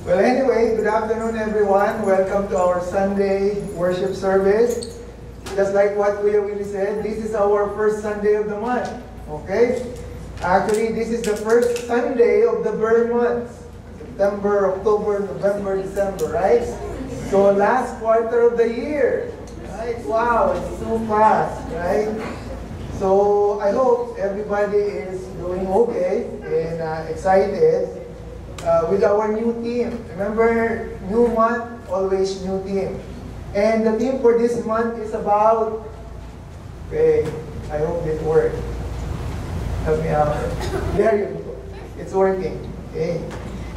Well, anyway, good afternoon, everyone. Welcome to our Sunday worship service. Just like what Kuya Willie said, this is our first Sunday of the month. Okay? Actually, this is the first Sunday of the burn months. September, October, November, December, right? So last quarter of the year. Right? Wow, it's so fast, right? So I hope everybody is doing okay and excited with our new team. Remember, new month, always new team. And the theme for this month is about, okay, I hope it works. Help me out. There you go. It's working. Okay.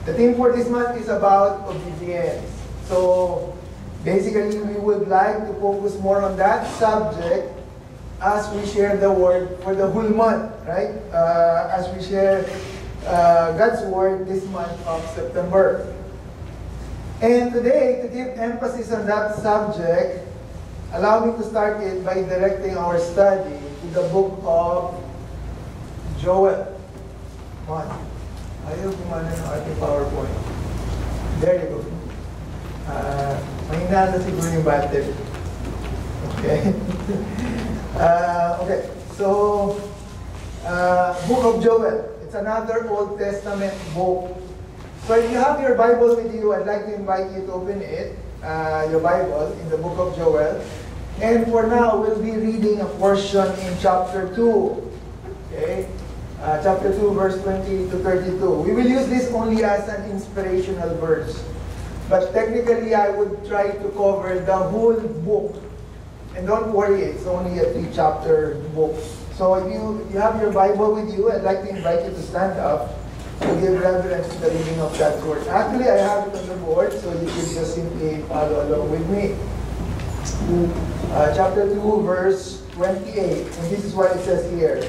The theme for this month is about obedience. So basically, we would like to focus more on that subject as we share the word for the whole month, right? As we share God's word this month of September. And today, to give emphasis on that subject, allow me to start it by directing our study to the book of Joel. Come on. Ayaw kumana ng ating PowerPoint. There you go. Mahina na siguro yung battery. Okay. Okay. So, book of Joel. It's another Old Testament book. So if you have your Bible with you, I'd like to invite you to open it, your Bible, in the book of Joel. And for now, we'll be reading a portion in chapter 2. Okay? Chapter 2, verse 20 to 32. We will use this only as an inspirational verse. But technically, I would try to cover the whole book. And don't worry, it's only a 3-chapter book. So if you have your Bible with you, I'd like to invite you to stand up to give reverence to the reading of God's word. Actually, I have it on the board, so you can just simply follow along with me. Chapter 2, verse 28. And this is what it says here.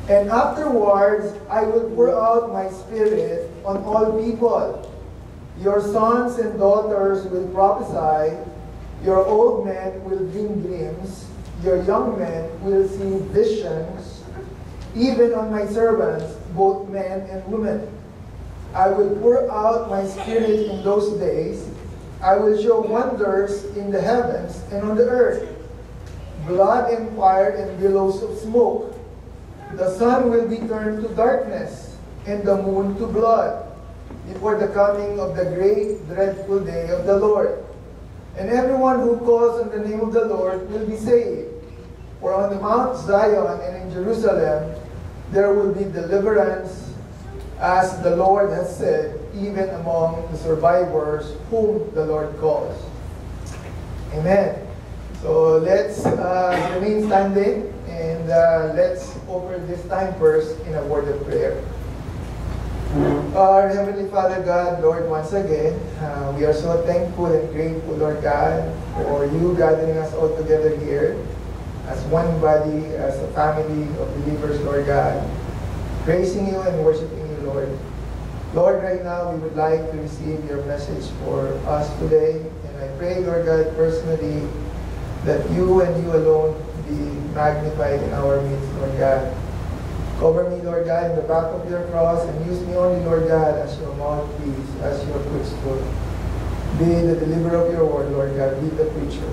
And afterwards, I will pour out my spirit on all people. Your sons and daughters will prophesy. Your old men will dream dreams. Your young men will see visions. Even on my servants, both men and women. I will pour out my spirit in those days. I will show wonders in the heavens and on the earth, blood and fire and billows of smoke. The sun will be turned to darkness and the moon to blood before the coming of the great dreadful day of the Lord. And everyone who calls on the name of the Lord will be saved. For on the Mount Zion and in Jerusalem there will be deliverance, as the Lord has said, even among the survivors whom the Lord calls. Amen. So let's remain standing and let's offer this time first in a word of prayer. Our Heavenly Father God, Lord, once again, we are so thankful and grateful, Lord God, for you gathering us all together here as one body, as a family of believers, Lord God, praising you and worshiping you, Lord. Lord, right now we would like to receive your message for us today. And I pray, Lord God, personally, that you and you alone be magnified in our midst, Lord God. Cover me, Lord God, in the back of your cross and use me only, Lord God, as your mouthpiece, as your footstool. Be the deliverer of your word, Lord God. Be the preacher.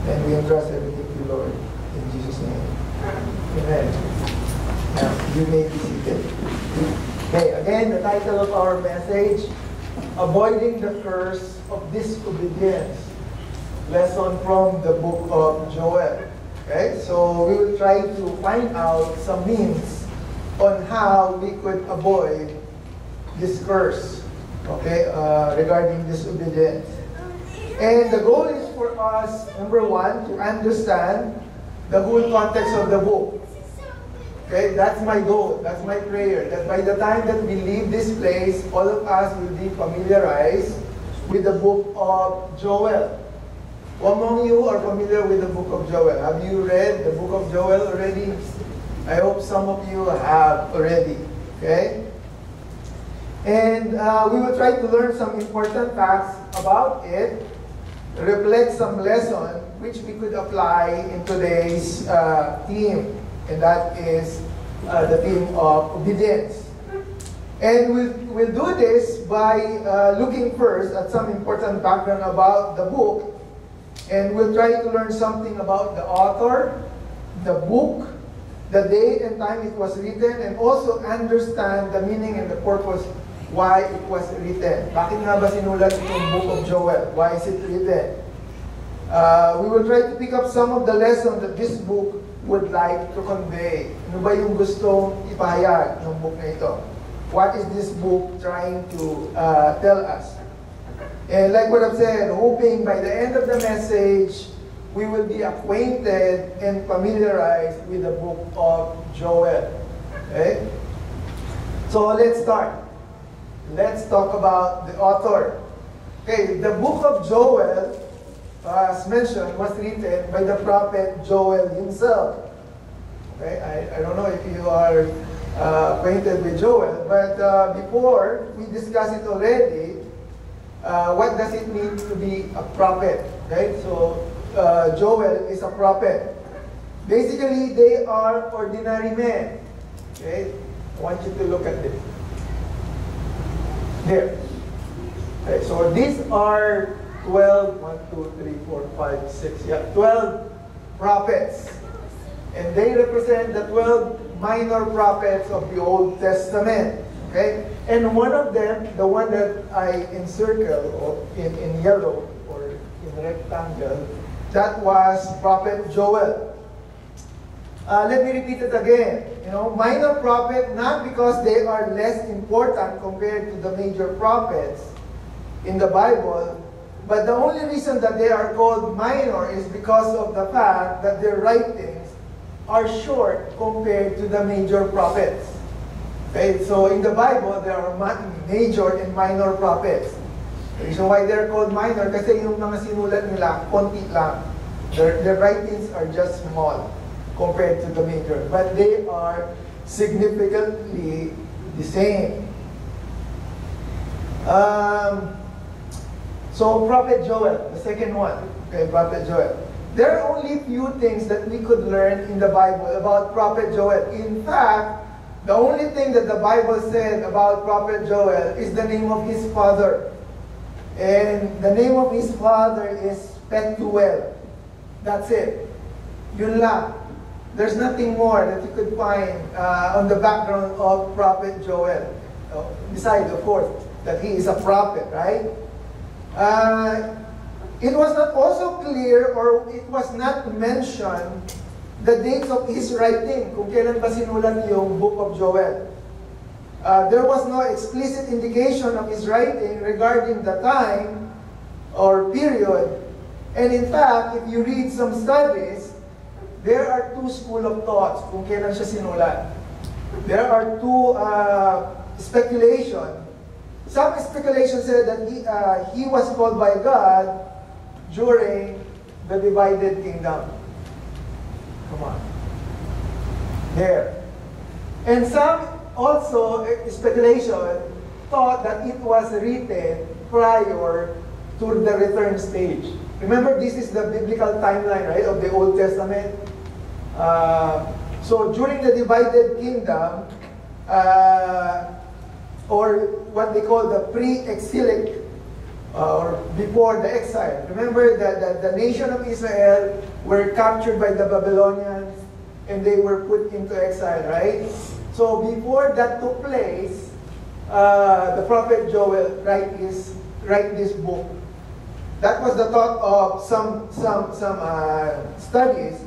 And we entrust everything to you, Lord. In Jesus' name. Amen. Now, you may be seated. Okay, again, the title of our message, Avoiding the Curse of Disobedience. Lesson from the book of Joel. Okay, so we will try to find out some means on how we could avoid this curse, okay, regarding disobedience. And the goal is for us, number one, to understand the whole context of the book. Okay, that's my goal, that's my prayer, that by the time that we leave this place, all of us will be familiarized with the book of Joel. Who among you are familiar with the book of Joel? Have you read the book of Joel already? I hope some of you have already. Okay? And we will try to learn some important facts about it, reflect some lesson which we could apply in today's theme. And that is the theme of obedience. And we'll do this by looking first at some important background about the book. And we'll try to learn something about the author, the book, the day and time it was written, and also understand the meaning and the purpose why it was written. Bakit nga ba sinulat itong Book of Joel? Why is it written? We will try to pick up some of the lessons that this book would like to convey. Ano ba yung gustong ipahayag ng book na ito? What is this book trying to tell us? And like what I've said, hoping by the end of the message, we will be acquainted and familiarized with the book of Joel. Okay? So let's start. Let's talk about the author. Okay, the book of Joel, as mentioned, was written by the prophet Joel himself. Okay, I don't know if you are acquainted with Joel, but before we discuss it already, what does it mean to be a prophet? Okay, so Joel is a prophet. Basically, they are ordinary men. Okay, I want you to look at this. There. Okay, so these are 12, 12 prophets. And they represent the 12 minor prophets of the Old Testament. Okay? And one of them, the one that I encircle or in yellow or in rectangle, that was Prophet Joel. Let me repeat it again. You know, minor prophet, not because they are less important compared to the major prophets in the Bible, but the only reason that they are called minor is because of the fact that their writings are short compared to the major prophets. Okay, so in the Bible, there are major and minor prophets. The reason why they're called minor, kasi yung mga sinulat nila, konti lang. Their writings are just small compared to the major, but they are significantly the same. So Prophet Joel, the second one, okay, Prophet Joel. There are only few things that we could learn in the Bible about Prophet Joel. In fact, the only thing that the Bible said about Prophet Joel is the name of his father. And the name of his father is Pethuel. That's it. Yun lang. There's nothing more that you could find on the background of Prophet Joel. Besides, of course, that he is a prophet, right? It was not also clear, or it was not mentioned, the dates of his writing, kung kailan ba sinulat yung Book of Joel. There was no explicit indication of his writing regarding the time or period. And in fact, if you read some studies, there are two schools of thoughts kung kailan siya sinulat. There are two speculation. Some speculation said that he was called by God during the divided kingdom. Come on. There. And some also speculation thought that it was written prior to the return stage. Remember, this is the biblical timeline, right, of the Old Testament. So during the divided kingdom, or what they call the pre-exilic, or before the exile. Remember that the nation of Israel were captured by the Babylonians and they were put into exile, right? So before that took place, the prophet Joel write this book. That was the thought of some studies.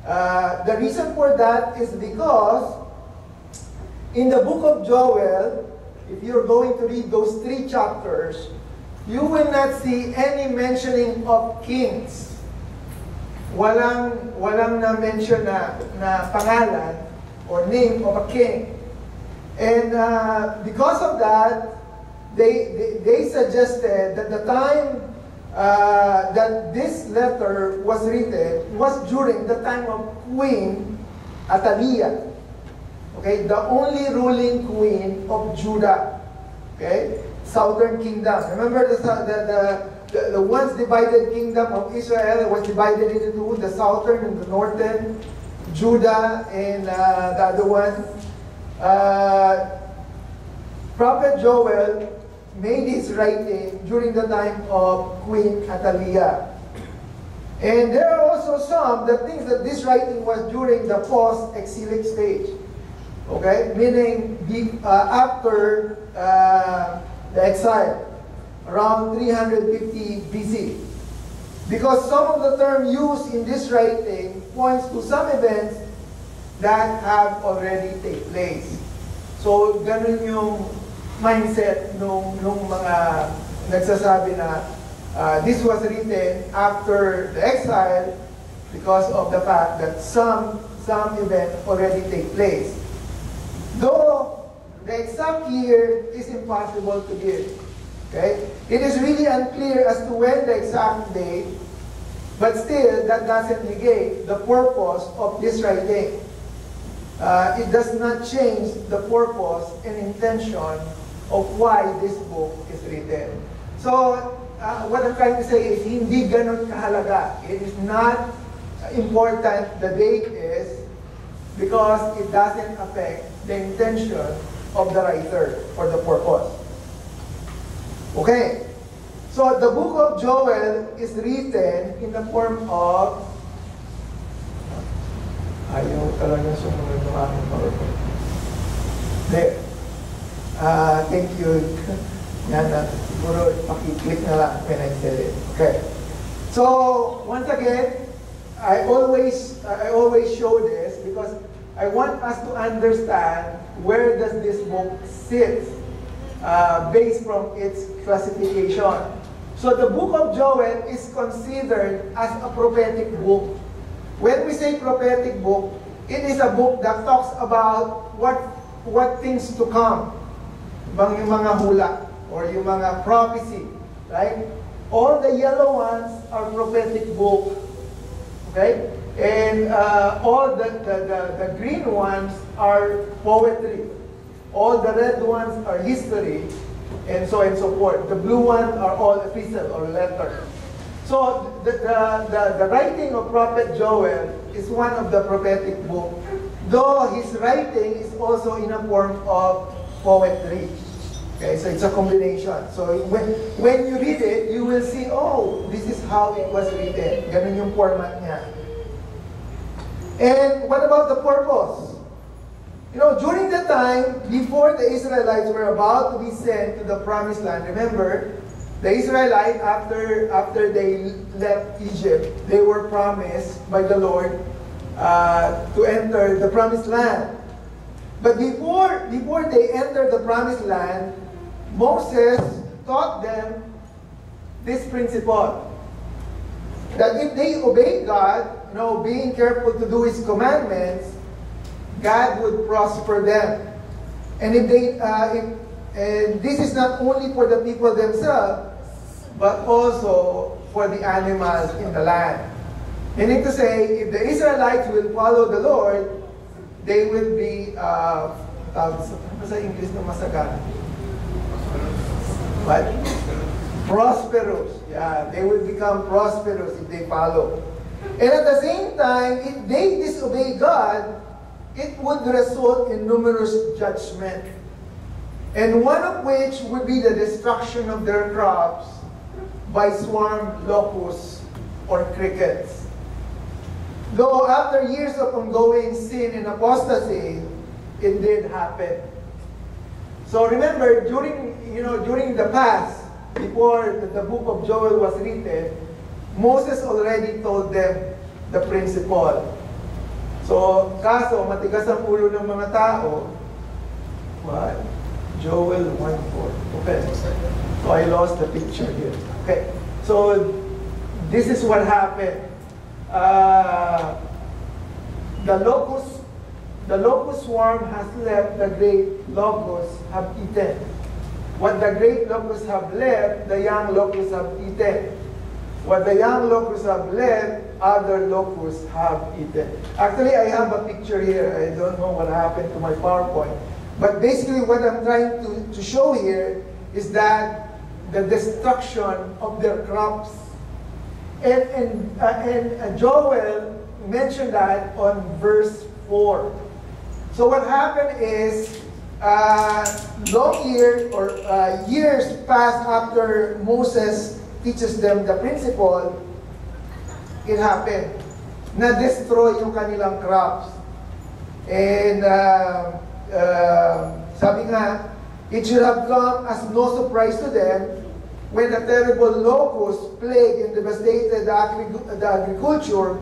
The reason for that is because in the book of Joel, if you're going to read those 3 chapters, you will not see any mentioning of kings. Walang na-mention na pangalan or name of a king. And because of that, they suggested that the time that this letter was written was during the time of Queen Athaliah. Okay, the only ruling queen of Judah. Okay, southern kingdom. Remember the once divided kingdom of Israel was divided into two: the southern and the northern, Judah and the other one. Prophet Joel made his writing during the time of Queen Athaliah. And there are also some that think that this writing was during the post-exilic stage. Okay? Meaning after the exile, around 350 BC. Because some of the term used in this writing points to some events that have already taken place. So, ganun yung mindset nung mga nagsasabi na this was written after the exile because of the fact that some event already take place. Though the exact year is impossible to give. Okay? It is really unclear as to when the exact date, but still that doesn't negate the purpose of this writing. It does not change the purpose and intention of why this book is written. So, what I'm trying to say is, hindi ganun kahalaga. It is not important the date is because it doesn't affect the intention of the writer or the purpose. Okay. So, the book of Joel is written in the form of ayaw talaga sumunod ng aking PowerPoint. There. Thank you. Yan na. Siguro paki-click na lang when I said it. Okay. So, once again, I always show this because I want us to understand where does this book sit based from its classification. So, the book of Joel is considered as a prophetic book. When we say prophetic book, it is a book that talks about what things to come. Yung mga hula or yung mga prophecy, right? All the yellow ones are prophetic book, okay? And all the green ones are poetry. All the red ones are history, and so on and so forth. The blue ones are all epistle or letter. So the writing of Prophet Joel is one of the prophetic book, though his writing is also in a form of poetry. Okay, so it's a combination. So when you read it, you will see, oh, this is how it was written. Ganun yung format niya. And what about the purpose? You know, during the time before the Israelites were about to be sent to the promised land, remember, the Israelites, after they left Egypt, they were promised by the Lord to enter the promised land. But before they entered the promised land, Moses taught them this principle, that if they obey God, you know, being careful to do His commandments, God would prosper them. And if they, and this is not only for the people themselves, but also for the animals in the land. Meaning to say, if the Israelites will follow the Lord, they will be, sa English na masagana? What? Prosperous. Yeah, they will become prosperous if they follow. And at the same time, if they disobey God, it would result in numerous judgment. And one of which would be the destruction of their crops by swarm locusts or crickets. Though after years of ongoing sin and apostasy, it did happen. So remember, during the past, before the book of Joel was written, Moses already told them the principle. So, kaso, matigas ang ulo ng mga tao, what? Joel 1:4. Okay. So I lost the picture here. Okay. So this is what happened. The locust swarm has left, the great locusts have eaten. What the great locusts have left, the young locusts have eaten. What the young locusts have left, other locusts have eaten. Actually, I have a picture here. I don't know what happened to my PowerPoint. But basically what I'm trying to show here is that the destruction of their crops. And Joel mentioned that on verse 4. So what happened is, uh, long years or years pass after Moses teaches them the principle, it happened. Na-destroy yung kanilang crops. And sabi nga, it should have come as no surprise to them when a terrible locust plague and devastated the agriculture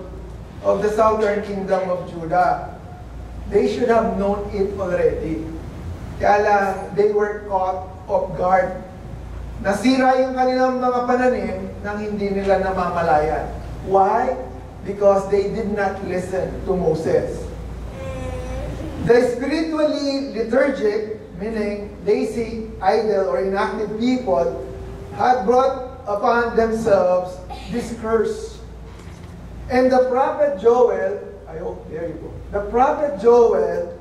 of the southern kingdom of Judah. They should have known it already. Kaya lang, they were caught off guard. Nasira yung kanilang mga pananim nang hindi nila namamalayan. Why? Because they did not listen to Moses. The spiritually liturgic, meaning lazy, idle, or inactive people, had brought upon themselves this curse. And the prophet Joel, there you go. The prophet Joel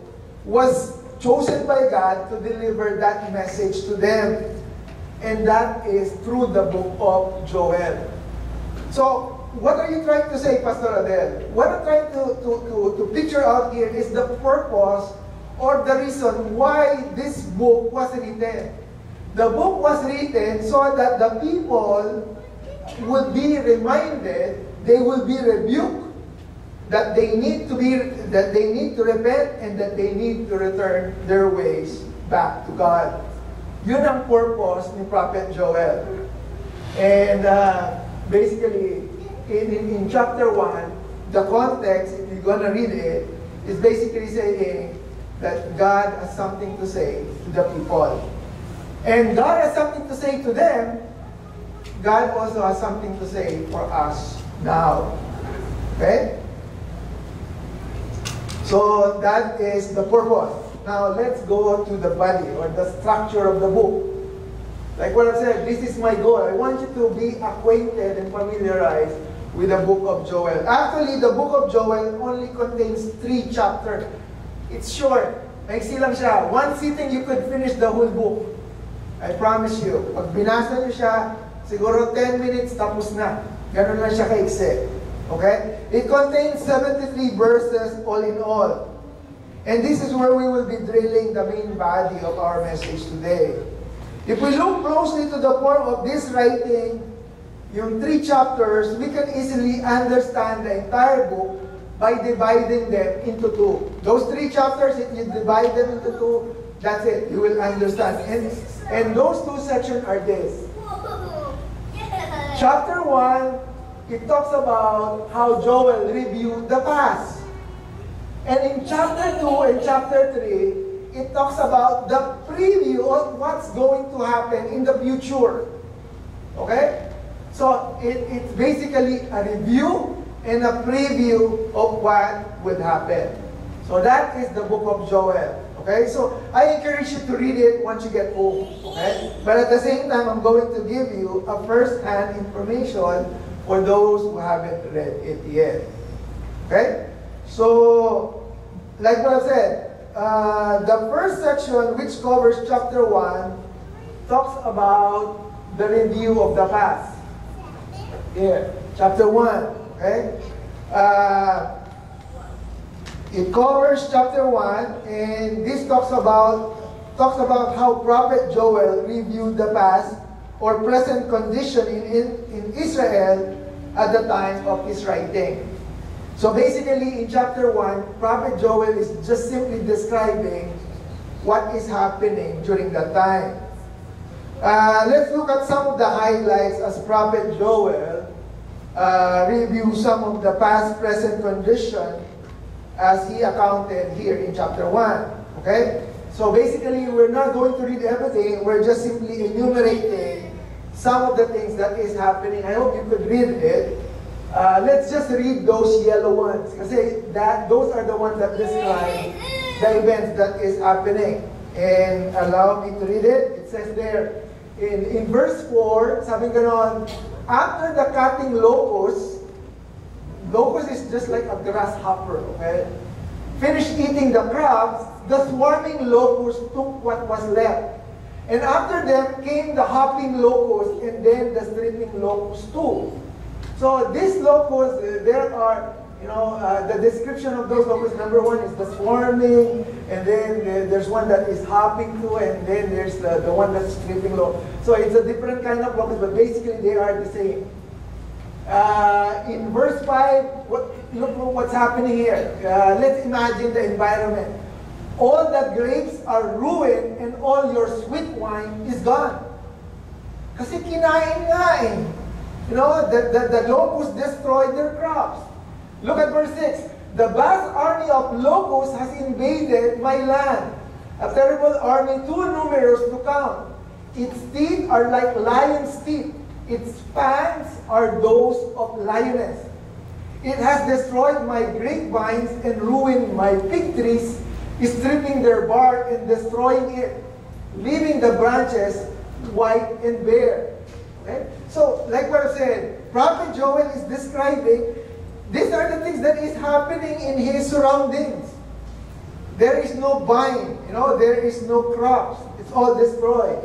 was chosen by God to deliver that message to them. And that is through the book of Joel. So, what are you trying to say, Pastor Adel? What I'm trying to picture out here is the purpose or the reason why this book was written. The book was written so that the people would be reminded, they will be rebuked, that they need to repent, and that they need to return their ways back to God. Yun ang purpose ni Prophet Joel. And basically, in chapter 1, the context, if you're going to read it, is basically saying that God has something to say to the people. And God has something to say to them. God also has something to say for us now. Okay? So that is the purpose. Now let's go to the body or the structure of the book. Like what I said, this is my goal. I want you to be acquainted and familiarized with the book of Joel. Actually, the book of Joel only contains 3 chapters. It's short. Maiksi lang siya. One sitting, you could finish the whole book. I promise you. Pag binasa niyo siya, siguro 10 minutes, tapos na. Ganun lang siya kaiksi. Okay? It contains 73 verses all in all. And this is where we will be drilling the main body of our message today. If we look closely to the form of this writing, yung 3 chapters, we can easily understand the entire book by dividing them into 2. Those 3 chapters, if you divide them into 2, that's it. You will understand. And those 2 sections are this. Chapter 1, it talks about how Joel reviewed the past. And in chapter 2 and chapter 3, it talks about the preview of what's going to happen in the future. Okay? So, it's basically a review and a preview of what would happen. So, that is the book of Joel. Okay? So, I encourage you to read it once you get home. Okay? But at the same time, I'm going to give you a first-hand information for those who haven't read it yet. Okay? So, like what I said, the first section, which covers chapter 1, talks about the review of the past. Here, chapter 1, okay? It covers chapter 1, and this talks about how Prophet Joel reviewed the past or present condition in Israel at the time of his writing. So basically, in chapter 1, Prophet Joel is just simply describing what is happening during that time. Let's look at some of the highlights as Prophet Joel reviews some of the past, present condition as he accounted here in chapter 1. Okay? So basically, we're not going to read everything. We're just simply enumerating some of the things that is happening. I hope you could read it. Let's just read those yellow ones. Kasi those are the ones that describe the events that is happening. And allow me to read it. It says there, in verse 4, sabi ganon, after the cutting locust is just like a grasshopper, okay? Finished eating the crops, the swarming locust took what was left. And after them came the hopping locust and then the stripping locust too. So these locusts, there are The description of those locusts, number one is the swarming, and then there's one that is hopping too, and then there's the one that's stripping low. So it's a different kind of locust, but basically they are the same. In verse 5, look what's happening here. Let's imagine the environment. All the grapes are ruined and all your sweet wine is gone. Kasi kinain nga eh. The locusts destroyed their crops. Look at verse 6. The vast army of locusts has invaded my land. A terrible army too numerous to count. Its teeth are like lion's teeth. Its fangs are those of lioness. It has destroyed my grapevines and ruined my fig trees, stripping their bark and destroying it, leaving the branches white and bare. Okay? So, like what I said, Prophet Joel is describing, these are the things that is happening in his surroundings. There is no vine, there is no crops. It's all destroyed.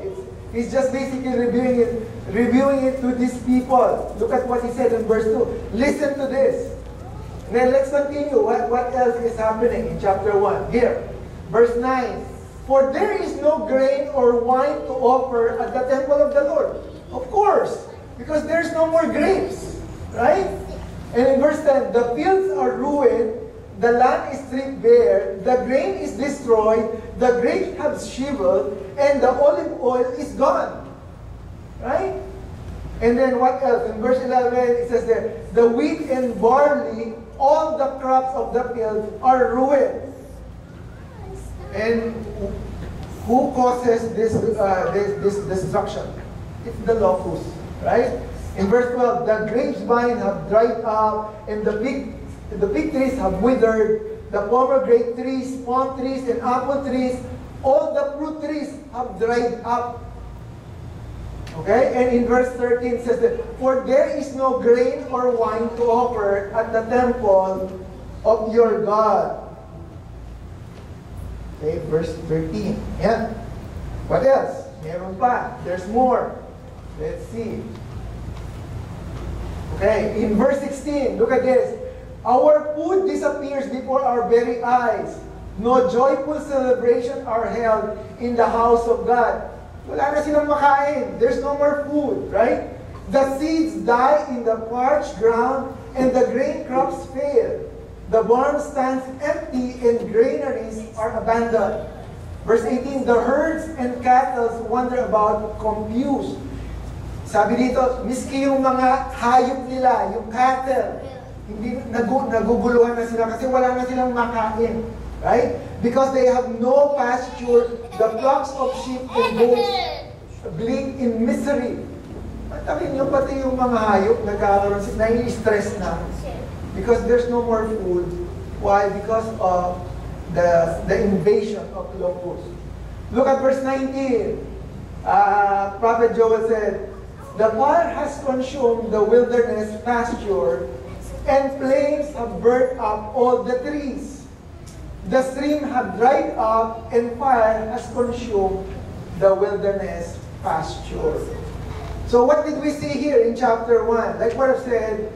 He's just basically reviewing it to these people. Look at what he said in verse 2. Listen to this. And then let's continue. What else is happening in chapter 1? Here, verse 9. For there is no grain or wine to offer at the temple of the Lord. Of course, because there's no more grapes, right? And in verse 10, the fields are ruined, the land is stripped bare, the grain is destroyed, the grapes have shriveled, and the olive oil is gone. Right? And then what else? In verse 11, it says there, the wheat and barley, all the crops of the field are ruined. And who causes this destruction? It's the locusts, right? In verse 12, the grapevine have dried up, and the fig trees have withered, the pomegranate trees, palm trees, and apple trees, all the fruit trees have dried up. Okay? And in verse 13 it says that, for there is no grain or wine to offer at the temple of your God. Okay, verse 13. Yeah. What else? Meron pa. There's more. Let's see. Okay, in verse 16, look at this. Our food disappears before our very eyes. No joyful celebration are held in the house of God. Wala na silang makain. There's no more food, right? The seeds die in the parched ground and the grain crops fail. The barn stands empty and granaries are abandoned. Verse 18, the herds and cattle wander about confused. Sabi dito, miski yung mga hayop nila, yung cattle, hindi naguguluhan na sila kasi wala na silang makain. Right? Because they have no pasture, the flocks of sheep and goats bleed in misery. Matakin nyo pati yung mga hayop, nagkakaroon sila, nai-stress na. Because there's no more food. Why? Because of the invasion of locusts. Look at verse 19. Prophet Joel said, the fire has consumed the wilderness pasture, and flames have burnt up all the trees. The stream have dried up, and fire has consumed the wilderness pasture. So what did we see here in chapter 1? Like what I said,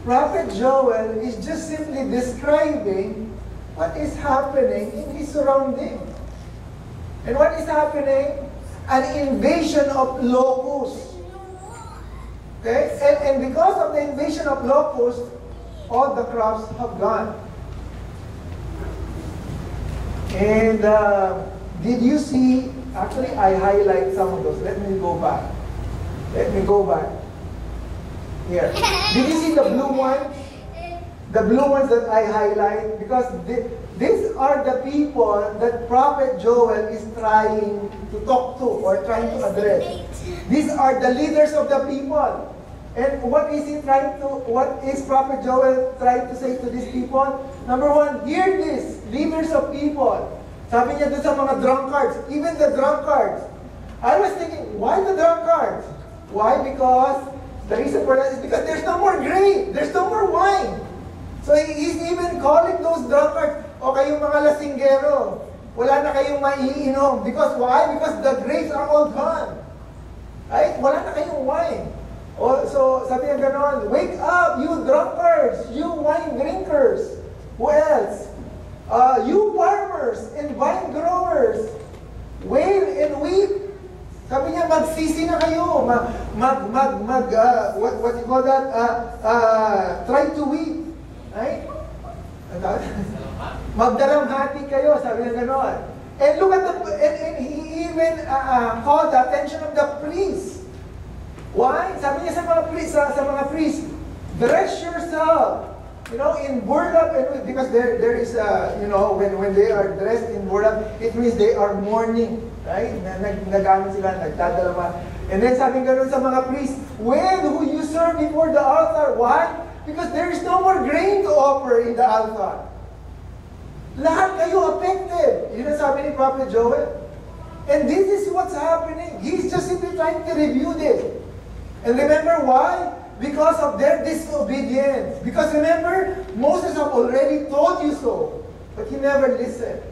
Prophet Joel is just simply describing what is happening in his surrounding. And what is happening? An invasion of locusts. Okay? And because of the invasion of locusts, all the crops have gone. And did you see, actually I highlight some of those. Let me go back. Here. Did you see the blue ones? The blue ones that I highlight? Because these are the people that Prophet Joel is trying to talk to or trying to address. These are the leaders of the people. And what is Prophet Joel trying to say to these people? Number one, hear this, leaders of people. Sabi niya doon sa mga drunkards, even the drunkards. I was thinking, why the drunkards? Why? Because, the reason for that is because there's no more grain, there's no more wine. So he's even calling those drunkards, o kayong mga lasinggero, wala na kayong maiinom. Because why? Because the grapes are all gone. Right? Wala na kayong wine. Oh, so sabi niya ganon, wake up, you drunkards, you wine drinkers. Who else? You farmers and vine growers, wail and weep. Sabi niya, magsisi na kayo. What you call that? Try to weep. Right? Magdalamhati kayo, sabi niya ganon. And look at and he even called the attention of the priests. Why? Sabi niya sa mga priests, dress yourself, in burlap, and because there is, when they are dressed in burlap, it means they are mourning, right? Nagamit sila, nagdadalama. And then sabi ganoon sa mga priests, when who you serve before the altar? Why? Because there is no more grain to offer in the altar. Lahat kayo affected. Yun ang sabi ni Prophet Joel. And this is what's happening. He's just simply trying to review this. And remember why? Because of their disobedience. Because remember, Moses have already told you so. But he never listened.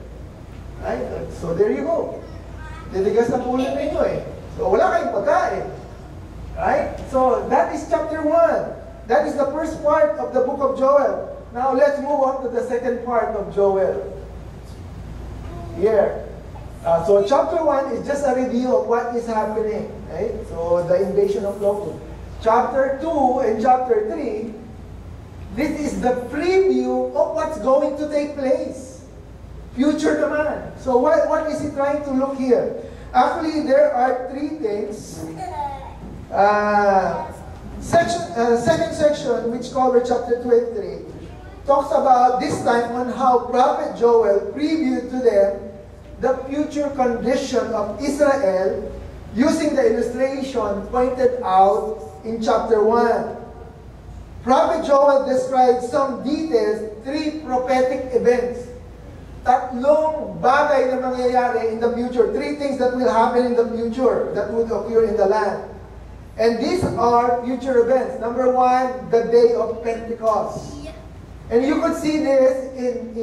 Right? So there you go. Diligas na pulo ninyo eh. So wala kayong pagkain. Right? So that is chapter 1. That is the first part of the book of Joel. Now let's move on to the second part of Joel. Here. So chapter 1 is just a review of what is happening. Right? So the invasion of Locust. Chapter 2 and chapter 3, this is the preview of what's going to take place. Future naman. So what is he trying to look here? Actually, there are three things. Second section, which covers chapter 2 and 3, talks about this time on how Prophet Joel previewed to them the future condition of Israel using the illustration pointed out in chapter 1. Prophet Joel describes some details, 3 prophetic events. Tatlong bagay na mangyayari in the future. 3 things that will happen in the future that would occur in the land. And these are future events. Number 1, the day of Pentecost. And you could see this in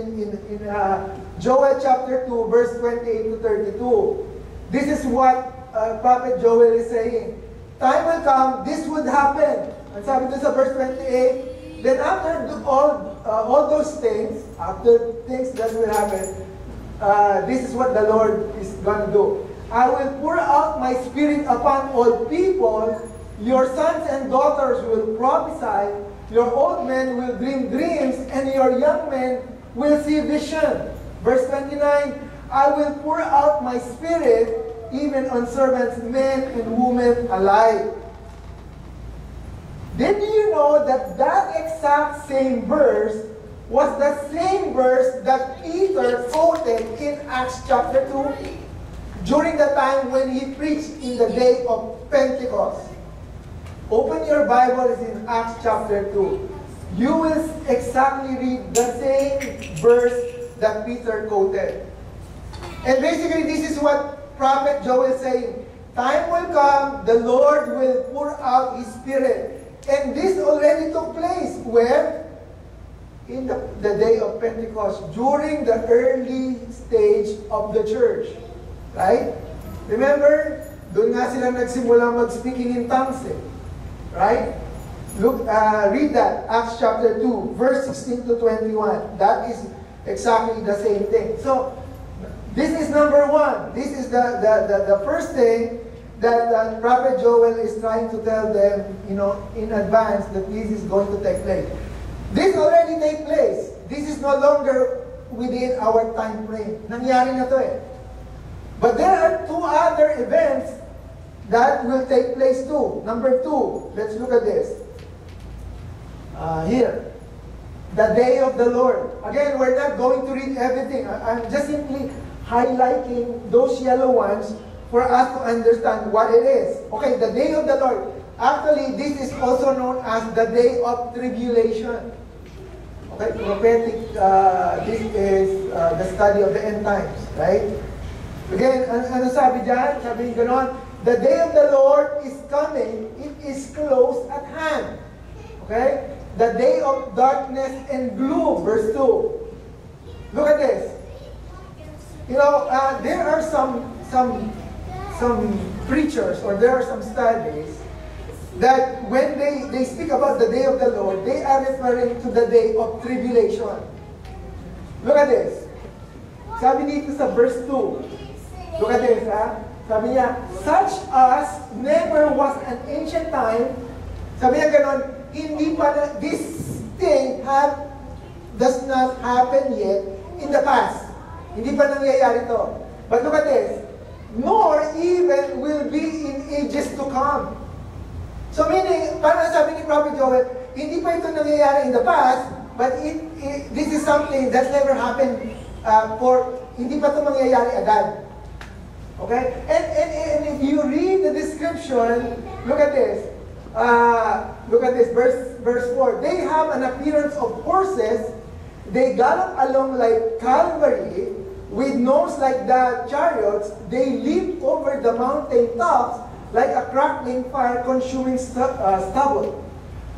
Joel chapter 2, verse 28 to 32. This is what Prophet Joel is saying. Time will come, this would happen. And sabi doon sa verse 28, then after all those things, after things that will happen, this is what the Lord is going to do. I will pour out my spirit upon all people. Your sons and daughters will prophesy. Your old men will dream dreams, and your young men will see vision. Verse 29, I will pour out my spirit even on servants, men and women alike. Did you know that that exact same verse was the same verse that Peter quoted in Acts chapter 2 during the time when he preached in the day of Pentecost? Open your Bible, it's in Acts chapter 2. You will exactly read the same verse that Peter quoted. And basically, this is what Prophet Joel is saying. Time will come, the Lord will pour out His Spirit. And this already took place. Where? In the day of Pentecost, during the early stage of the church. Right? Remember, doon nga sila nagsimula mag-speaking in tongues. Right? Look, read that, Acts chapter 2, verse 16 to 21. That is exactly the same thing. So, this is number 1. This is the first thing that Prophet Joel is trying to tell them, in advance that this is going to take place. This already take place. This is no longer within our time frame. Nangyari na to eh. But there are 2 other events that will take place too. Number 2, let's look at this. Here. The day of the Lord. Again, we're not going to read everything. I'm just simply highlighting those yellow ones for us to understand what it is. Okay, the day of the Lord. Actually, this is also known as the day of tribulation. Okay, prophetic, this is the study of the end times, right? Again, ano sabi dyan? Sabi ganon, the day of the Lord is coming, it is close at hand. Okay? The day of darkness and gloom, verse 2. Look at this. There are some preachers, or there are some studies that when they speak about the day of the Lord, they are referring to the day of tribulation. Look at this. Sabi dito sa verse 2. Look at this, ha? Sabi niya, such as never was an ancient time. Sabi niya ganon, hindi pa na, this thing does not happen yet in the past. Hindi pa nangyayari to. But look at this. Nor even will be in ages to come. So meaning, parang sabi ni Prophet Joel, hindi pa ito nangyayari in the past, but this is something that never happened hindi pa ito mangyayari agad. Okay? And if you read the description, look at this. Look at this, verse 4. They have an appearance of horses. They gallop along like cavalry, with nose like the chariots. They leap over the mountain tops like a crackling fire consuming stubble.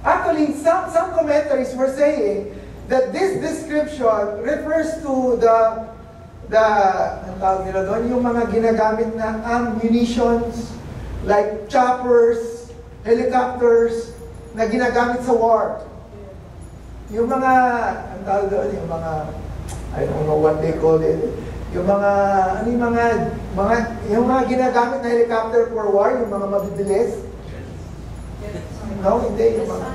Actually, some commentaries were saying that this description refers to ang tawag nila doon, yung mga ginagamit na ammunitions, like choppers, helicopters, na ginagamit sa war. Yung mga, ang tawag doon, yung mga, I don't know what they call it, yung mga, yung mga ginagamit na helicopter for war, yung mga mabibilis. No, hindi, yung mga,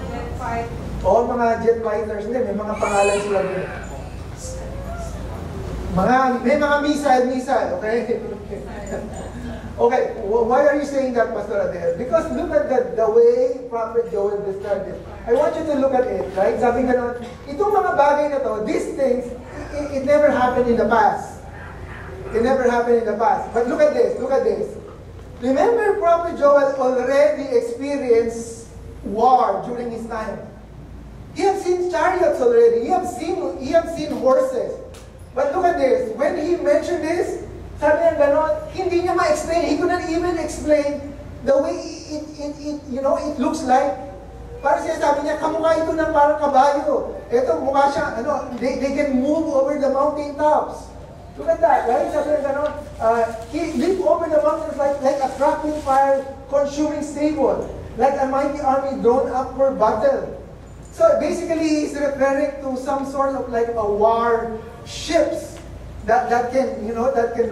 mga jet fighters, hindi, may mga pangalan sila doon. May mga missile, okay? Okay, why are you saying that, Pastor Adel? Because look at the way Prophet Joel described it. I want you to look at it, right? Sabi nga naman, itong mga bagay na to, these things, it never happened in the past. It never happened in the past. But look at this, look at this. Remember, Prophet Joel already experienced war during his time. He had seen chariots already. He had seen horses. But look at this. When he mentioned this, sabi niya ganon, hindi niya ma-explain. He couldn't even explain the way it looks like. Parang siya sabi niya, kamukha ito ng parang kabayo. Ito, mukha siya, they can move over the mountain tops. Look at that, right? Sabi niya ganon, he leaped over the mountains like a crackling fire consuming stable, like a mighty army drawn up for battle. So basically, he's referring to some sort of like a war ships that can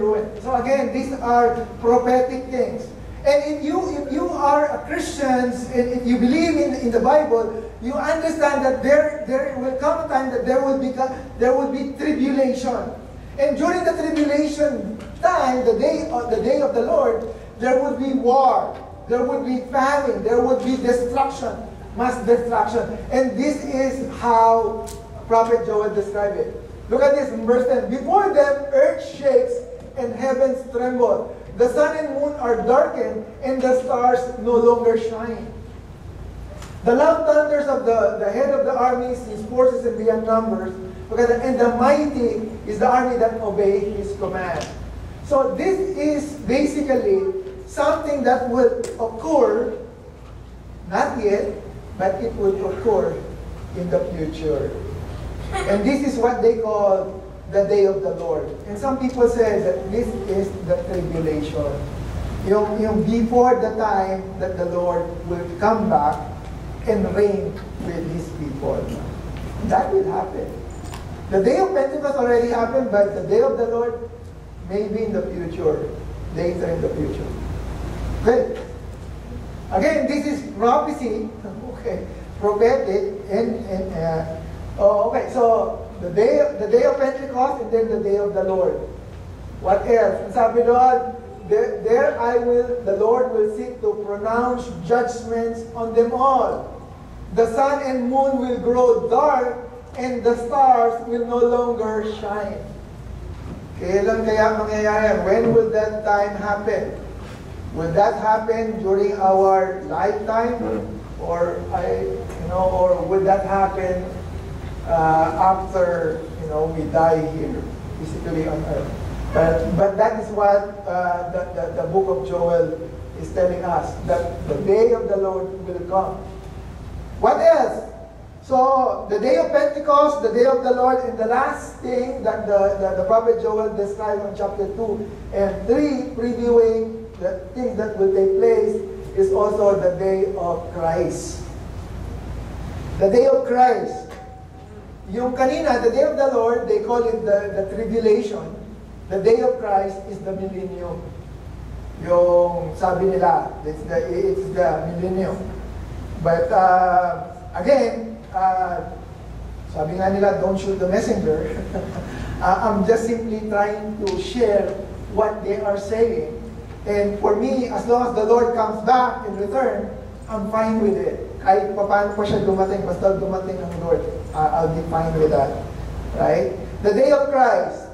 ruin. So again, these are prophetic things. And if you are a Christian and if you believe in the Bible, you understand that there will come a time that there will be tribulation. And during the tribulation time, the day of the Lord, there would be war, there would be famine, there would be destruction, mass destruction. And this is how Prophet Joel described it. Look at this in verse 10. Before them, earth shakes and heavens tremble. The sun and moon are darkened, and the stars no longer shine. The loud thunders of the head of the armies, his forces and beyond numbers. And the mighty is the army that obey his command. So this is basically something that will occur, not yet, but it will occur in the future. And this is what they call the day of the Lord. And some people say that this is the tribulation. Yung before the time that the Lord will come back and reign with His people. That will happen. The day of Pentecost already happened, but the day of the Lord may be in the future, later in the future. Okay. Again, this is prophecy. Okay, prophetic okay, so the day of Pentecost and then the day of the Lord. What else? And sabi doon, the Lord will seek to pronounce judgments on them all. The sun and moon will grow dark and the stars will no longer shine. Kailan kaya mangyayari? When will that time happen? Will that happen during our lifetime? Or would that happen after we die here, physically on earth? But that is what the book of Joel is telling us, that the day of the Lord will come. What else? So the day of Pentecost, the day of the Lord, and the last thing that the prophet Joel described in chapter 2 and 3, previewing the things that will take place, is also also the day of Christ. The day of Christ. Yung kanina, the day of the Lord, they call it the tribulation. The day of Christ is the millennium. Yung sabi nila, it's the millennium. But again, sabi nga nila, don't shoot the messenger. I'm just simply trying to share what they are saying. And for me, as long as the Lord comes back in return, I'm fine with it. Kahit paano pa siya dumating, basta dumating ang Lord, I'll be fine with that. Right? The day of Christ.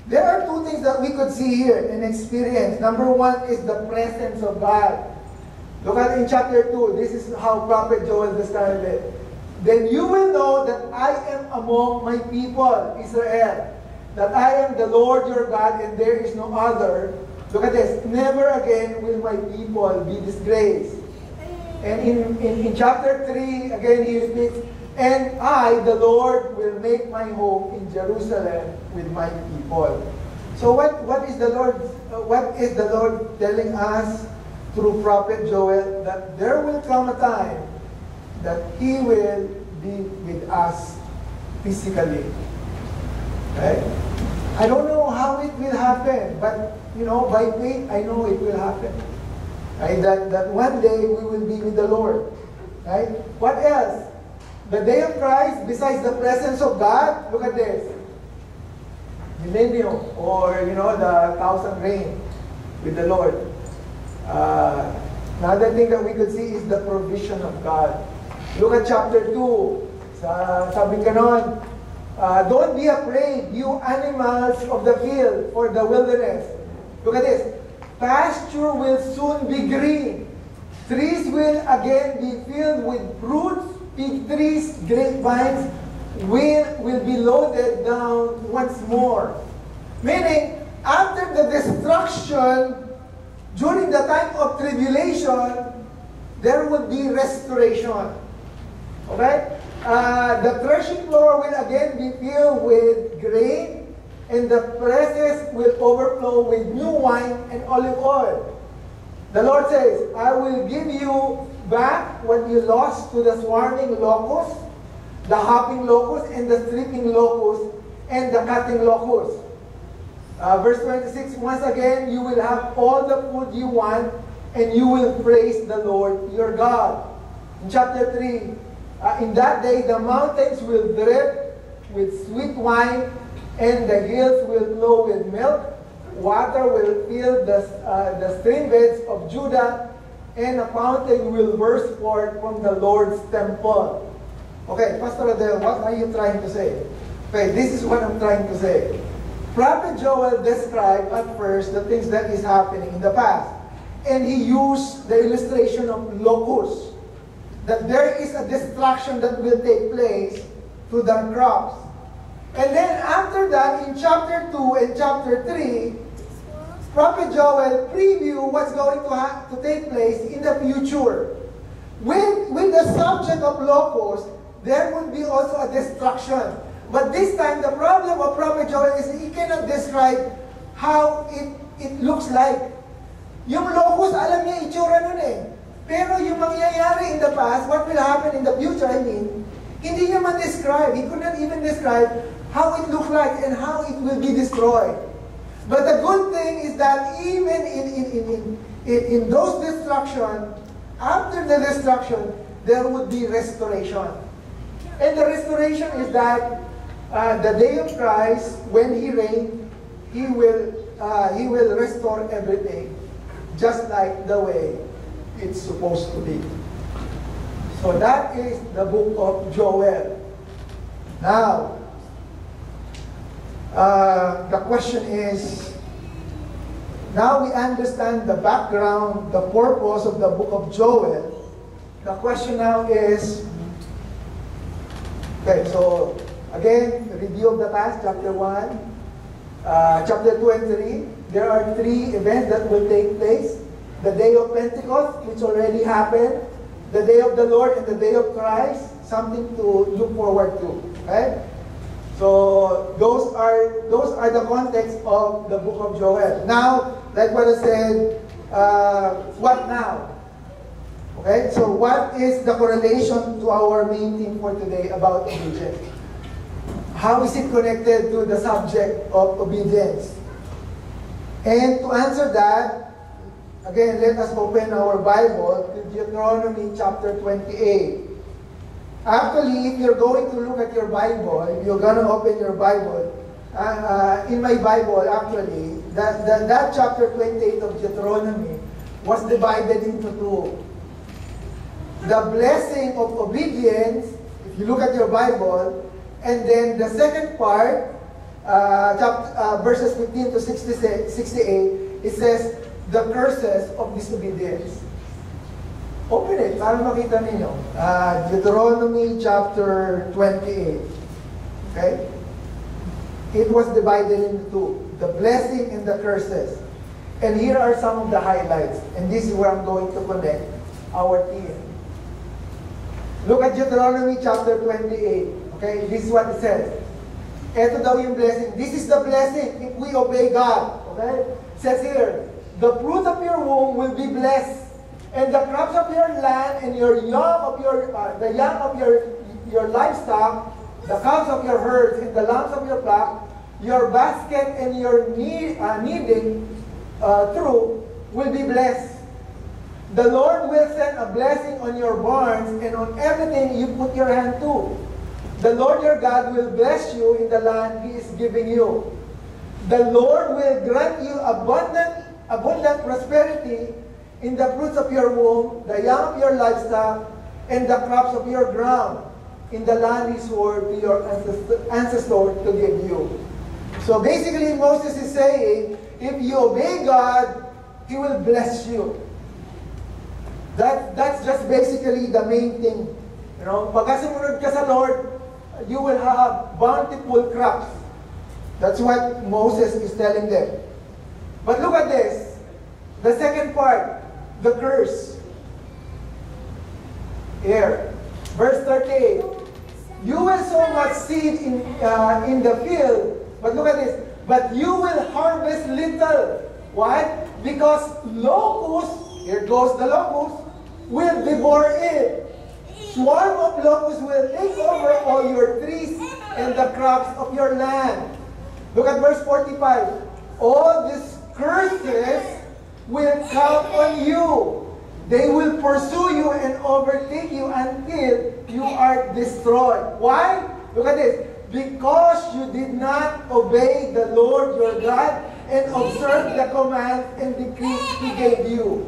There are two things that we could see here and experience. Number one is the presence of God. Look at in chapter 2. This is how Prophet Joel described it. Then you will know that I am among my people, Israel. That I am the Lord your God and there is no other. Look at this. Never again will my people be disgraced. And in chapter 3, again he repeats, and I, the Lord, will make my home in Jerusalem with my people. So what is the Lord telling us through Prophet Joel? That there will come a time that He will be with us physically. Right? I don't know how it will happen, but by faith, I know it will happen. Right? That one day we will be with the Lord. Right? What else? The day of Christ, besides the presence of God, look at this. Millennium, or the thousand reign with the Lord. Another thing that we could see is the provision of God. Look at chapter 2. Sabi ganon, don't be afraid, you animals of the field or the wilderness. Look at this. Pasture will soon be green. Trees will again be filled with fruits. Fig trees, grapevines will be loaded down once more. Meaning, after the destruction, during the time of tribulation, there will be restoration. Okay? The threshing floor will again be filled with grain, and the presses will overflow with new wine and olive oil. The Lord says, I will give you back what you lost to the swarming locust, the hopping locust, and the stripping locust, and the cutting locust. Verse 26, once again, you will have all the food you want, and you will praise the Lord your God. In chapter 3, in that day, the mountains will drip with sweet wine, and the hills will flow with milk. Water will fill the stream beds of Judah, and a fountain will burst forth from the Lord's temple. Okay, Pastor Adele, what are you trying to say? Okay, this is what I'm trying to say. Prophet Joel described at first the things that is happening in the past. And he used the illustration of locusts. That there is a destruction that will take place to the crops. And then after that, in chapter 2 and chapter 3, Prophet Joel preview what's going to take place in the future. With the subject of locusts, there will be also a destruction. But this time, the problem of Prophet Joel is he cannot describe how it looks like. Yung locust, alam niya itsura nun eh. Pero yung mangyayari in the past, what will happen in the future, hindi niya man-describe. He could not even describe how it looked like and how it will be destroyed. But the good thing is that even in those destruction, after the destruction, there would be restoration. And the restoration is that the day of Christ, when He reigns, He will restore everything, just like the way it's supposed to be. So that is the book of Joel. Now, the question is, now we understand the background, the purpose of the book of Joel. The question now is, okay, so again, review of the past, chapter 1, chapter 2 and 3. There are 3 events that will take place. The day of Pentecost, which already happened. The day of the Lord and the day of Christ, something to look forward to. Okay? So those are the context of the book of Joel. Now, like what I said, what now? Okay, so what is the correlation to our main theme for today about obedience? How is it connected to the subject of obedience? And to answer that, again, let us open our Bible to Deuteronomy chapter 28. Actually, if you're going to look at your Bible, if you're going to open your Bible, in my Bible, actually, that chapter 28 of Deuteronomy was divided into two. The blessing of obedience, if you look at your Bible, and then the second part, verses 15 to 68, it says, the curses of disobedience. Open it, para makita ninyo. Deuteronomy chapter 28. Okay? It was divided into two. The blessing and the curses. And here are some of the highlights. And this is where I'm going to connect our theme. Look at Deuteronomy chapter 28. Okay? This is what it says. Ito daw yung blessing. This is the blessing if we obey God. Okay? It says here, the fruit of your womb will be blessed, and the crops of your land and your young of the young of your livestock, the calves of your herds and the lambs of your flock, your basket and your kneading trough will be blessed. The Lord will send a blessing on your barns and on everything you put your hand to. The Lord your God will bless you in the land He is giving you. The Lord will grant you abundant prosperity in the fruits of your womb, the young of your livestock, and the crops of your ground, in the land He swore to your ancestors to give you. So basically, Moses is saying, if you obey God, He will bless you. That's just basically the main thing. You know, pagka sumunod ka sa Lord, you will have bountiful crops. That's what Moses is telling them. But look at this. The second part, the curse. Here, verse 38. You will sow much seed in the field, but look at this. But you will harvest little. Why? Because locusts, here goes the locust, will devour it. Swarm of locusts will take over all your trees and the crops of your land. Look at verse 45. All these curses will come on you. They will pursue you and overtake you until you are destroyed. Why? Look at this. Because you did not obey the Lord your God and observe the commands and decrees He gave you.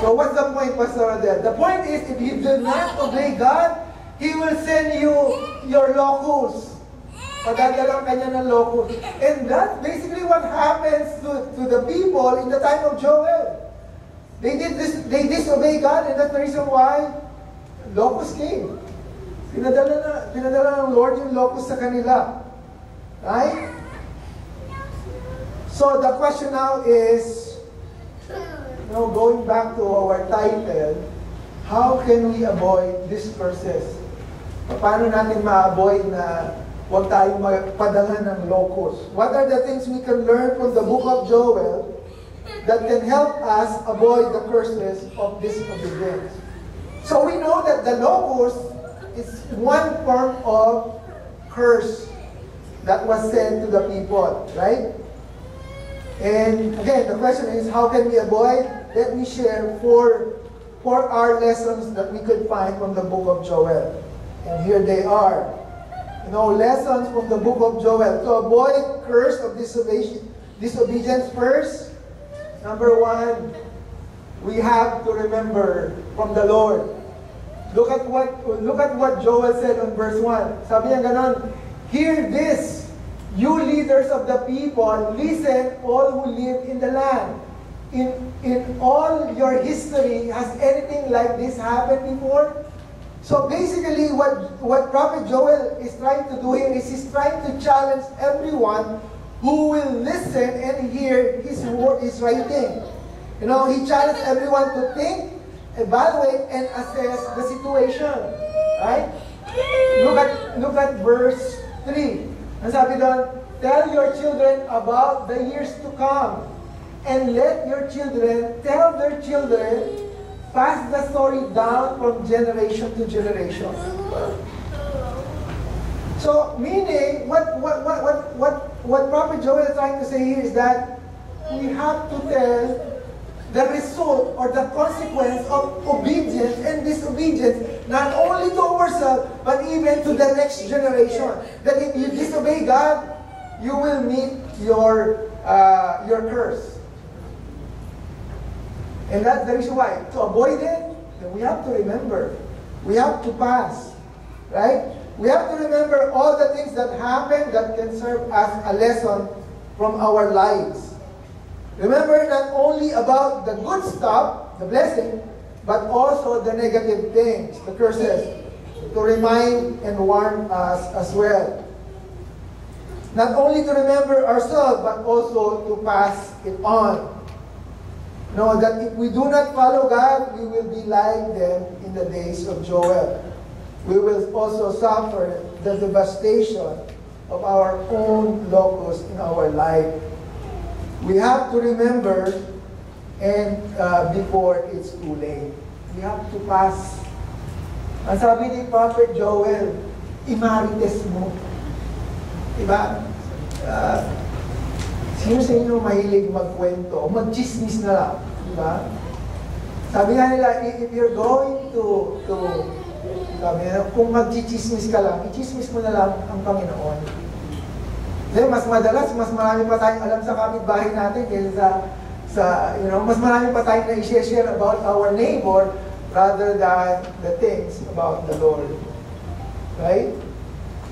So what's the point, Pastor Adel? The point is, if you do not obey God, He will send you your locusts. Padadalang kanya ng locust. And that's basically what happens to the people in the time of Joel. They disobey God, and that's the reason why locusts came. Pinadala ng Lord yung locust sa kanila. Right? So the question now is, going back to our title, how can we avoid these curses? Paano natin ma-avoid na huwag tayong magpadala ng locust? What are the things we can learn from the book of Joel that can help us avoid the curses of disobedience? So we know that the locust is one form of curse that was sent to the people, right? And again, the question is, how can we avoid? Let me share four our lessons that we could find from the book of Joel. And here they are. Lessons from the book of Joel. To avoid curse of disobedience first, number one, we have to remember from the Lord. Look at what Joel said on verse 1. Sabi niya ganon, hear this, you leaders of the people, listen, all who live in the land. In all your history, has anything like this happened before? So basically, what Prophet Joel is trying to do here is he's trying to challenge everyone who will listen and hear his writing. He challenged everyone to think, evaluate, and assess the situation. Right? Look at verse 3. Ang sabi doon, tell your children about the years to come, and let your children tell their children pass the story down from generation to generation. So, meaning, what Prophet Joel is trying to say here is that we have to tell the result or the consequence of obedience and disobedience, not only to ourselves, but even to the next generation. That if you disobey God, you will meet your curse. And that's the reason why. To avoid it, then we have to remember. We have to pass. Right? We have to remember all the things that happen that can serve as a lesson from our lives. Remember not only about the good stuff, the blessing, but also the negative things, the curses, to remind and warn us as well. Not only to remember ourselves, but also to pass it on. Know that if we do not follow God, we will be like them in the days of Joel. We will also suffer the devastation of our own locus in our life. We have to remember, and before it's too late, we have to pass. Ang sabi ni Prophet Joel, imarites mo. Diba? Sino sa inyo mahilig magkwento o magchismis na lang? Diba? Sabi nga nila, if you're going to sabi nila, kung magchichismis ka lang, ichismis mo na lang ang Panginoon. Kasi mas madalas, mas marami pa tayong alam sa kapitbahay natin kaysa mas marami pa tayong na-share about our neighbor rather than the things about the Lord. Right?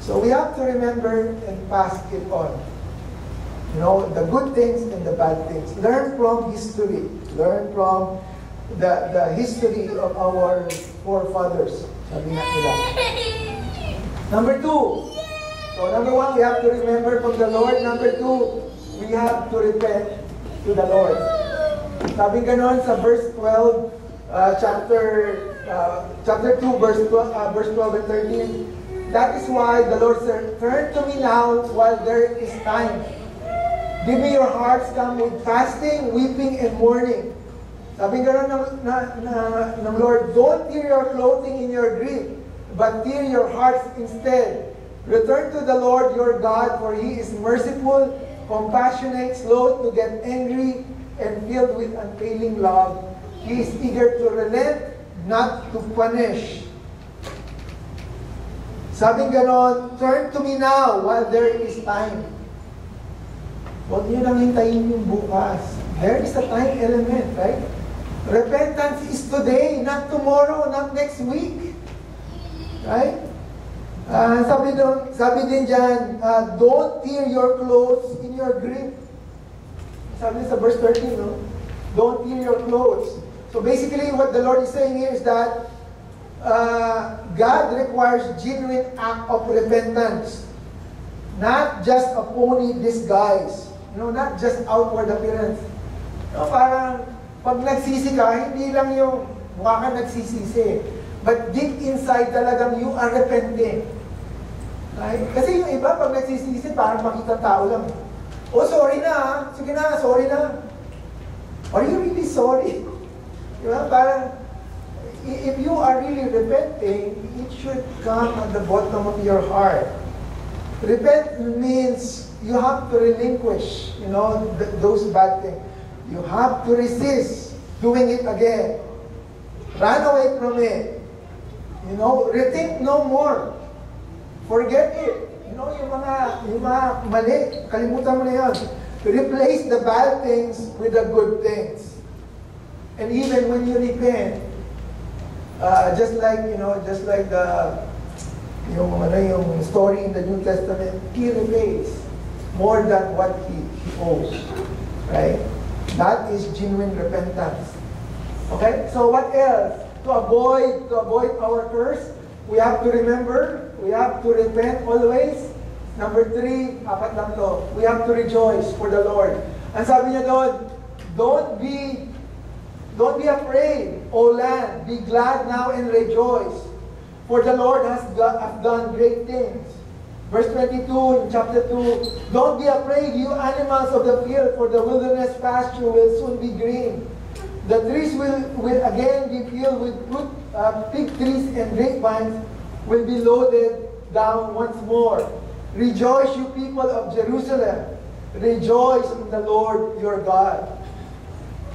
So we have to remember and pass it on. The good things and the bad things. Learn from history. Learn from the history of our forefathers. Sabi nga nila. Number 2. So number 1, we have to remember from the Lord. Number 2, we have to repent to the Lord. Sabi ganon sa verse 12, chapter 2, verse 12 and 13. That is why the Lord said, turn to me now while there is time. Give me your hearts, come with fasting, weeping, and mourning. Sabi gano'n ng Lord, don't tear your clothing in your grief, but tear your hearts instead. Return to the Lord your God, for He is merciful, compassionate, slow to get angry, and filled with unfailing love. He is eager to relent, not to punish. Sabi gano'n, turn to me now while there is time. Huwag niyo nang hintayin yung bukas. There is a time element, right? Repentance is today, not tomorrow, not next week. Right? Sabi din dyan, don't tear your clothes in your grief. Sabi sa verse 13, no? Don't tear your clothes. So basically, what the Lord is saying here is that God requires genuine act of repentance. Not just a phony disguise. Not just outward appearance. Parang, pag nagsisi ka, hindi lang yung mukha ka nagsisisi. But deep inside talagang you are repenting. Right? Kasi yung iba, pag nagsisisi, parang makita tao lang. Oh, sorry na. Sige na, sorry na. Are you really sorry? Diba? Parang, if you are really repenting, it should come at the bottom of your heart. Repent means you have to relinquish, those bad things. You have to resist doing it again. Run away from it. Rethink no more. Forget it. Yung mga mali, kalimutan mo na yan. Replace the bad things with the good things. And even when you repent, just like yung story in the New Testament, he repays more than what he owes. Right? That is genuine repentance. Okay? So what else? To avoid our curse, we have to remember, we have to repent always. Number 3, apat lang to, we have to rejoice for the Lord. Ang sabi niya doon, don't be afraid, O land, be glad now and rejoice. For the Lord has done great things. Verse 22 in chapter 2, don't be afraid, you animals of the field, for the wilderness pasture will soon be green. The trees will again be filled with fruit, fig trees and grapevines will be loaded down once more. Rejoice, you people of Jerusalem. Rejoice in the Lord your God.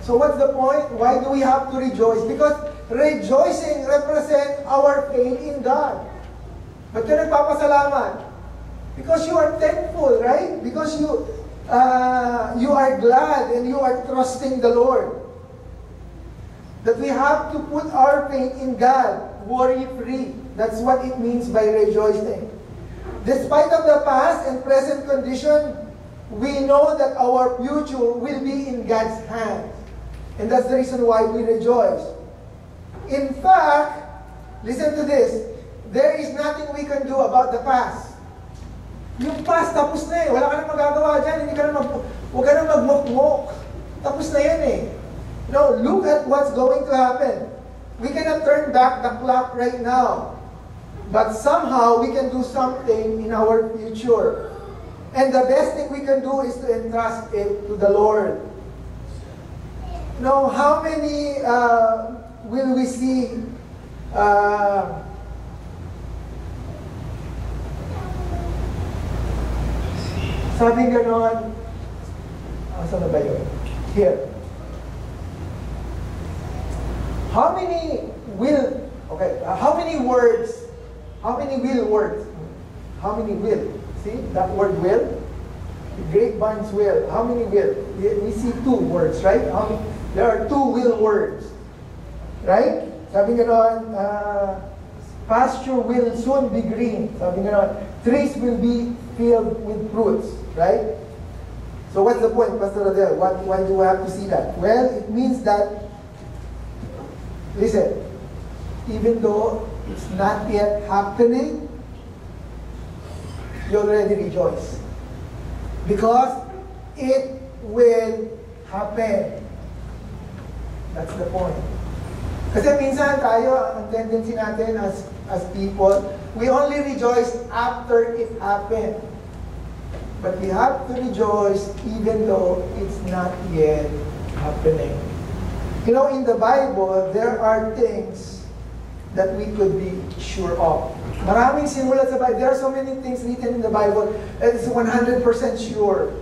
So what's the point? Why do we have to rejoice? Because rejoicing represents our faith in God. Ba't ka nagpapasalamat? Because you are thankful, right? Because you are glad and you are trusting the Lord. That we have to put our faith in God, worry-free. That's what it means by rejoicing. Despite of the past and present condition, we know that our future will be in God's hands. And that's the reason why we rejoice. In fact, listen to this, there is nothing we can do about the past. Yung past, tapos na eh. Wala ka na magagawa dyan. Huwag ka na magmukmuk. Tapos na yan eh. No, look at what's going to happen. We cannot turn back the clock right now. But somehow we can do something in our future. And the best thing we can do is to entrust it to the Lord. Now, how many will we see sabi ganon, saan na ba yun? Here. How many will, okay, how many words, how many will words? How many will? See, that word will? Grapevines will. How many will? We see two words, right? There are two will words. Right? Sabi ganon, pasture will soon be green. Sabi ganon, trees will be filled with fruits. Right? So what's the point, Pastor Adel? Why do I have to see that? Well, it means that, listen, even though it's not yet happening, you already rejoice. Because it will happen. That's the point. Kasi minsan tayo, ang tendency natin as people, we only rejoice after it happened. But we have to rejoice even though it's not yet happening. You know, in the Bible, there are things that we could be sure of. Maraming sinulat sa Bible. There are so many things written in the Bible that is 100% sure.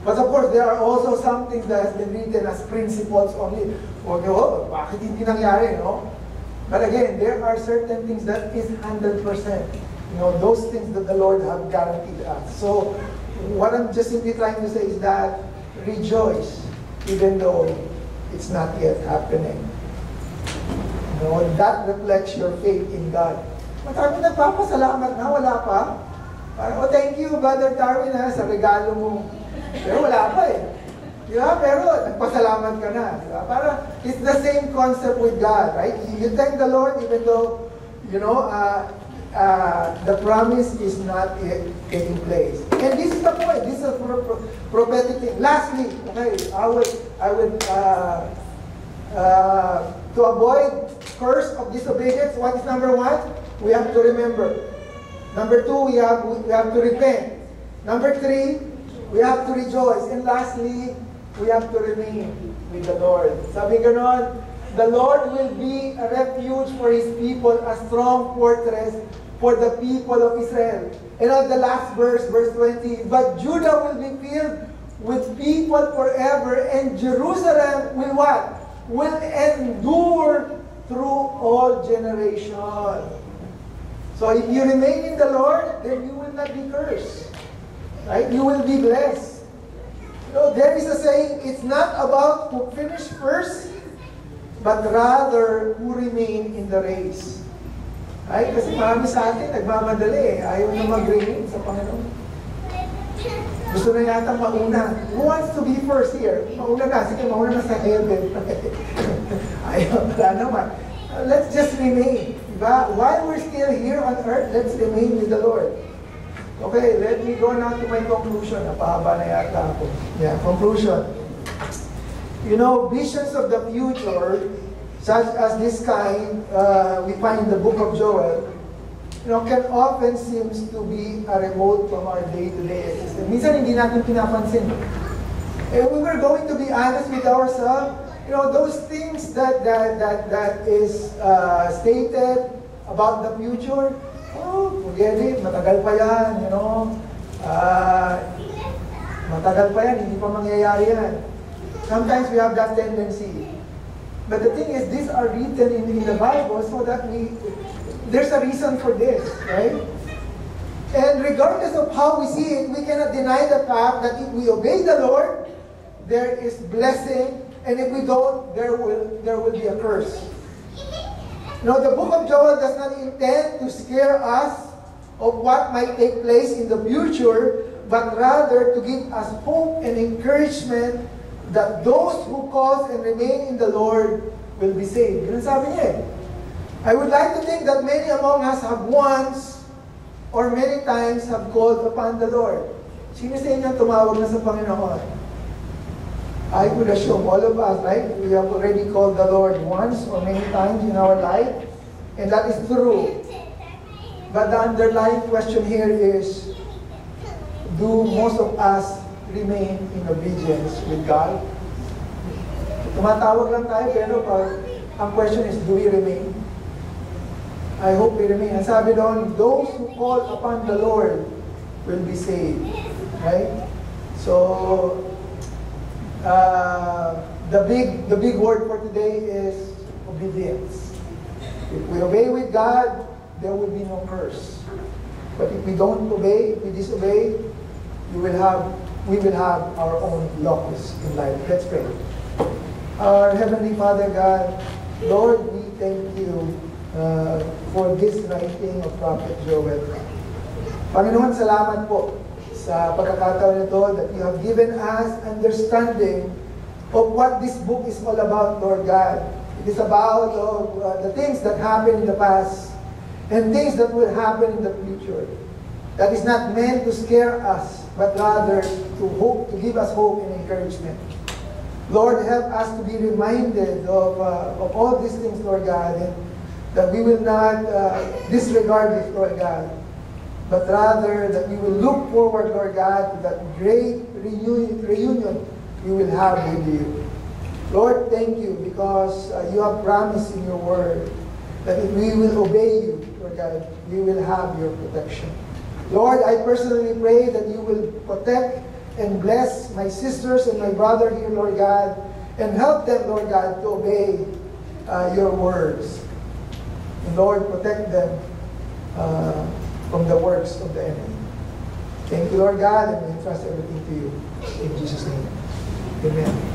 But of course, there are also some things that has been written as principles only. Oh, bakit hindi nangyari, no? But again, there are certain things that is 100%. You know, those things that the Lord have guaranteed us. So, what I'm just simply trying to say is that rejoice even though it's not yet happening. You know, that reflects your faith in God. Matami nagpapasalamat na, wala pa. Parang, oh, thank you, Brother Darwin, sa regalo mo. Pero wala pa eh. Diba? Pero nagpasalamat ka na. Diba? Parang, it's the same concept with God, right? You thank the Lord even though, you know, the promise is not yet taking place. And this is the point. This is a prophetic thing. Lastly, okay, I would to avoid curse of disobedience, what is number one? We have to remember. Number two, we have to repent. Number three, we have to rejoice. And lastly, we have to remain with the Lord. Sabi ganon, the Lord will be a refuge for His people, a strong fortress for the people of Israel. And on the last verse, verse 20, but Judah will be filled with people forever, and Jerusalem will what? Will endure through all generations. So if you remain in the Lord, then you will not be cursed. Right? You will be blessed. You know, there is a saying, it's not about who finish first, but rather who remain in the race. Right? Kasi marami sa atin, nagmamadali eh. Ayaw na mag-remain sa Panginoon. Gusto na yata mauna. Who wants to be first here? Mauna na. Sige, mauna na sa heaven. Ayaw, wala naman. Let's just remain. Diba? While we're still here on earth, let's remain with the Lord. Okay, let me go now to my conclusion. Napahaba na yata ako. Yeah, conclusion. You know, visions of the future, such as this kind, we find in the book of Joel, you know, can often seems to be a remote from our day-to-day existence. Minsan hindi natin pinapansin. And we were going to be honest with ourselves, You know, those things that is stated about the future, oh, forget it, matagal pa yan, you know. Matagal pa yan, hindi pa mangyayari yan. Sometimes we have that tendency. But the thing is, these are written in the Bible so that there's a reason for this, right? And regardless of how we see it, we cannot deny the fact that if we obey the Lord, there is blessing, and if we don't, there will be a curse. Now, the book of Joel does not intend to scare us of what might take place in the future, but rather to give us hope and encouragement that those who cause and remain in the Lord will be saved. Ganun sabi niya eh. I would like to think that many among us have once or many times have called upon the Lord. Sino sa inyo tumawag na sa Panginoon? I would assume all of us, right? We have already called the Lord once or many times in our life, and that is true. But the underlying question here is, do most of us remain in obedience with God? Tumatawag lang tayo, pero ang question is, do we remain? I hope we remain. Ang sabi doon, those who call upon the Lord will be saved. Right? So, the big word for today is obedience. If we obey with God, there will be no curse. But if we don't obey, if we disobey, we will have our own locus in life. Let's pray. Our Heavenly Father God, Lord, we thank you for this writing of Prophet Joel. Panginoon, salamat po sa pagkakataon nito that you have given us understanding of what this book is all about, Lord God. It is about the things that happened in the past and things that will happen in the future. That is not meant to scare us, but rather to give us hope and encouragement. Lord, help us to be reminded of all these things, Lord God, and that we will not disregard this, Lord God, but rather that we will look forward, Lord God, to that great reunion we will have with you. Lord, thank you because you have promised in your word that if we will obey you, Lord God, we will have your protection. Lord, I personally pray that you will protect and bless my sisters and my brother here, Lord God, and help them, Lord God, to obey your words. And Lord, protect them from the works of the enemy. Thank you, Lord God, and we entrust everything to you. In Jesus' name, amen.